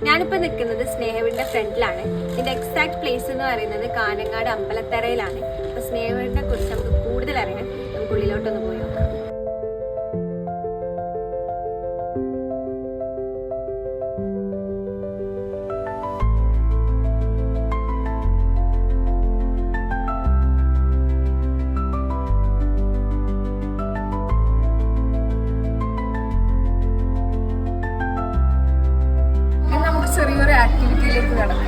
ഞാനിപ്പോൾ നിൽക്കുന്നത് സ്നേഹവീടിൻ്റെ ഫ്രണ്ടിലാണ്. ഇതിൻ്റെ എക്സാക്ട് പ്ലേസ് എന്ന് പറയുന്നത് കാനങ്ങാട് അമ്പലത്തറയിലാണ്. അപ്പോൾ സ്നേഹവീടിനെ കുറിച്ച് നമുക്ക് കൂടുതൽ അറിയാൻ നമുക്ക് ഉള്ളിലോട്ടൊന്ന് പോയി നോക്കാം. ചെറിയൊരു ആക്ടിവിറ്റിയിലേക്ക് കടക്കാം.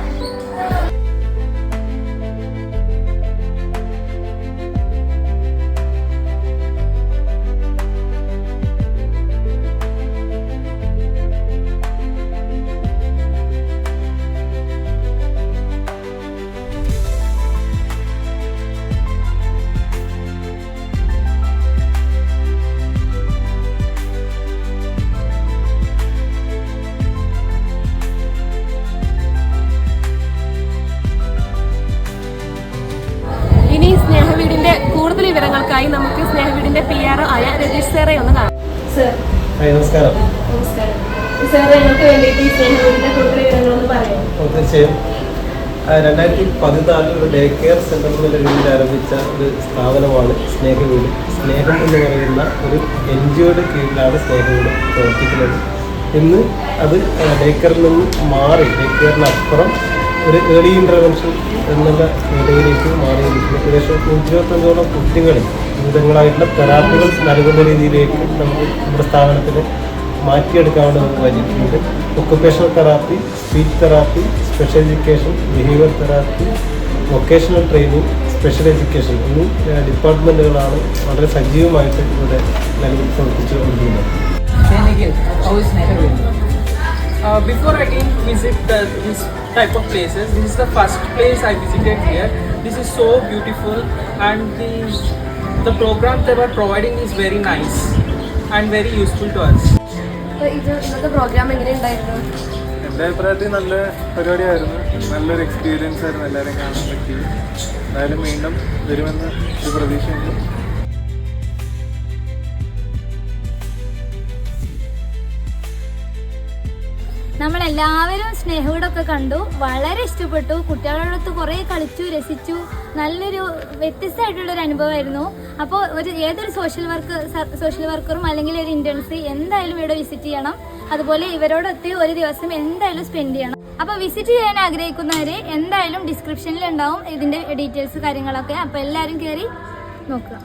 സ്നേഹവീടിന്റെ കൂടുതൽ വിവരങ്ങൾക്കായി നമുക്ക് സ്നേഹവീടിന്റെ PR ആയ രതീഷ് സാറെ ഒന്ന് കാണാം. നമസ്കാരം. സാറ് ഞങ്ങൾക്ക് വേണ്ടിയിട്ട് സ്നേഹവീടിന്റെ കൂടുതൽ വിവരങ്ങളൊന്ന് പറയാം. തീർച്ചയായും 2014 ഒരു ഡേ കെയർ സെന്റർ എന്നുള്ള രീതിയിൽ ആരംഭിച്ച ഒരു സ്ഥാപനമാണ് സ്നേഹവീട്. സ്നേഹം എന്ന് പറയുന്ന ഒരു NGOയുടെ കീഴിലാണ് സ്നേഹവീട് പ്രവർത്തിക്കുന്നത്. ഇന്ന് അത് ഡേ കെയറിൽ നിന്ന് മാറി ഡേ കെയറിനപ്പുറം ഒരു ഏർലി ഇൻ്റർവെൻഷൻ എന്നുള്ള മേഖലയിലേക്ക് മാറിയിരിക്കുന്നു. ഏകദേശം 125ഓളം കുട്ടികളിൽ വിവിധങ്ങളായിട്ടുള്ള തെറാപ്പികൾ നൽകുന്ന രീതിയിലേക്ക് നമുക്ക് നമ്മുടെ സ്ഥാപനത്തിൽ മാറ്റിയെടുക്കാവുന്ന നമുക്ക് വന്നിട്ടുണ്ട്. Occupational therapy, speech therapy, special education, behaviour therapy, vocational training, special education എന്നീ ഡിപ്പാർട്ട്മെൻറ്റുകളാണ് വളരെ സജീവമായിട്ട് ഇവിടെ നിലവിൽ പ്രവർത്തിച്ചു കൊണ്ടിരിക്കുന്നത്. Before I came to visit this type of places, this is the first place I visited here. This is so beautiful and the program they were providing is very nice and very useful to us. ഇന്നത്തെ programme എങ്ങനെയുണ്ടായിരുന്നു? എൻ്റെ അഭിപ്രായത്തിൽ നല്ല പരിപാടിയായിരുന്നു. നല്ലൊരു experience ആയിരുന്നു. എല്ലാവരെയും കാണാൻ പറ്റി. എന്തായാലും വീണ്ടും വരുമെന്ന് ഒരു പ്രതീക്ഷയുണ്ട്. നമ്മളെല്ലാവരും സ്നേഹവീടൊക്കെ കണ്ടു, വളരെ ഇഷ്ടപ്പെട്ടു. കുട്ടികളോടൊത്ത് കുറേ കളിച്ചു, രസിച്ചു. നല്ലൊരു വ്യത്യസ്തമായിട്ടുള്ളൊരു അനുഭവമായിരുന്നു. അപ്പോൾ ഏതൊരു സോഷ്യൽ വർക്കറും അല്ലെങ്കിൽ ഒരു ഇൻറ്റേൺസി എന്തായാലും ഇവിടെ വിസിറ്റ് ചെയ്യണം. അതുപോലെ ഇവരോടൊത്ത് ഒരു ദിവസം എന്തായാലും സ്പെൻഡ് ചെയ്യണം. അപ്പോൾ വിസിറ്റ് ചെയ്യാൻ ആഗ്രഹിക്കുന്നവർ എന്തായാലും ഡിസ്ക്രിപ്ഷനിൽ ഉണ്ടാവും ഇതിൻ്റെ ഡീറ്റെയിൽസ് കാര്യങ്ങളൊക്കെ. അപ്പോൾ എല്ലാവരും കയറി നോക്കുക.